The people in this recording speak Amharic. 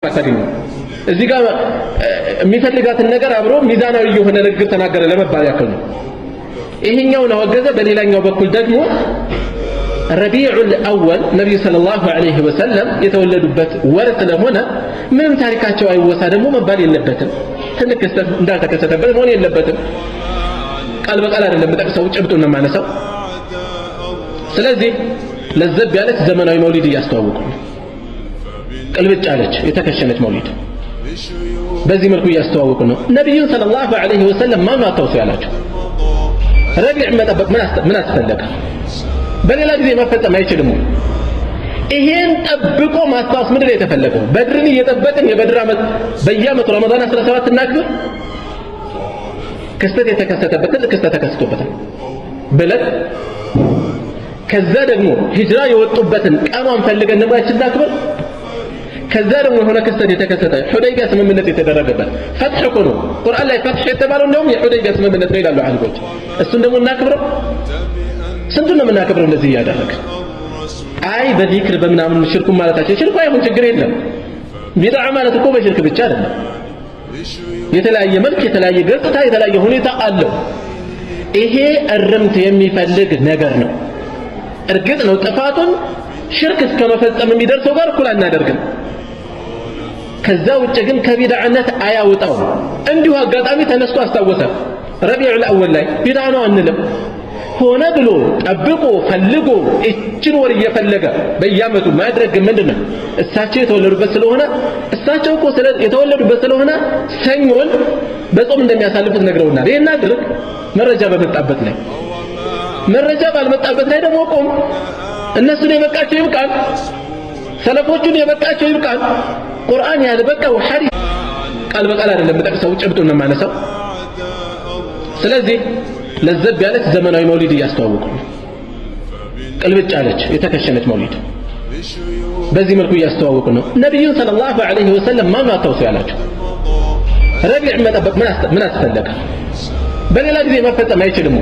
ማሳደኝ እዚህ ጋር የሚፈልጋትን ነገር አብሮ ሚዛናዊ የሆነ ንግግር ተናገረ ለመባል ያክል ነው። ይሄኛውን አወገዘ። በሌላኛው በኩል ደግሞ ረቢዑል አወል ነብዩ ሰለላሁ ዐለይሂ ወሰለም የተወለዱበት ወር ስለሆነ ምንም ታሪካቸው አይወሳ ደግሞ መባል የለበትም። ትልቅ ክስተት እንዳልተከሰተበት መሆን የለበትም። ቃል በቃል አይደለም በጠቅሰው ጭብጡን ነው ማነሳው። ስለዚህ ለዘብ ያለች ዘመናዊ መውሊድ እያስተዋወቁ ነው። ቅልብጭ አለች የተከሸነች መውሊድ በዚህ መልኩ እያስተዋወቁ ነው። ነብዩ ሰለላሁ ዐለይሂ ወሰለም ማን አታውሱ ያላቸው ረቢዕ መጠበቅ ምን አስፈለገ? በሌላ ጊዜ መፈጸም አይችልም። ይሄን ጠብቆ ማስታወስ ምንድን ነው የተፈለገው? በድርን እየጠበቅን የበድር ዓመት በየዓመቱ ረመዳን 17 እናክብር። ክስተት የተከሰተበት ትልቅ ክስተት ተከስቶበታል ብለን ከዛ ደግሞ ሂጅራ የወጡበትን ቀኗን ፈልገን ነው ያችን እናክብር። ከዛ ደግሞ የሆነ ክስተት የተከሰተ ሁደይቢያ ስምምነት የተደረገበት ፈትህ እኮ ነው። ቁርአን ላይ ፈትህ የተባለው እንደውም የሁደይቢያ ስምምነት ነው ይላሉ አሊሞች። እሱን ደግሞ እናክብረው። ስንቱን ነው የምናከብረው እንደዚህ እያደረግን? አይ በዚክር በምናምን ሽርኩ ማለታቸው ሽርኩ አይሁን ችግር የለም። ቢድዓ ማለት እኮ በሽርክ ብቻ አይደለም። የተለያየ መልክ፣ የተለያየ ገጽታ፣ የተለያየ ሁኔታ አለው። ይሄ እርምት የሚፈልግ ነገር ነው። እርግጥ ነው ጥፋቱን ሽርክ እስከ መፈጸም የሚደርሰው ጋር እኩል አናደርግም። ከዛ ውጭ ግን ከቢድዓነት አያውጣው። እንዲሁ አጋጣሚ ተነስቶ አስታወሰ ረቢዑል አወል ላይ ቢድዓ ነው አንልም። ሆነ ብሎ ጠብቆ ፈልጎ እችን ወር እየፈለገ በየዓመቱ ማድረግ ምንድነው? እሳቸው የተወለዱበት ስለሆነ እሳቸው እኮ የተወለዱበት ስለሆነ ሰኞን በጾም እንደሚያሳልፉት ነግረውናል። ይሄን አድርግ መረጃ በመጣበት ላይ መረጃ ባልመጣበት ላይ ደግሞ ቆም። እነሱን የበቃቸው ይብቃል፣ ሰለፎቹን የበቃቸው ይብቃል። ቁርአን ያልበቃው ሐዲስ ቃል በቃል አይደለም በጠቅሰው ጭብጡን ነው ማነሳው። ስለዚህ ለዘብ ያለች ዘመናዊ መውሊድ እያስተዋወቁ ነው። ቅልብጭ አለች የተከሸነች መውሊድ በዚህ መልኩ እያስተዋወቁ ነው። ነብዩ ሰለላሁ ዐለይሂ ወሰለም ማን አታውሱ ያላቸው ረቢዕ መጠበቅ ምን አስፈለገ? በሌላ ጊዜ መፈጸም አይችልም።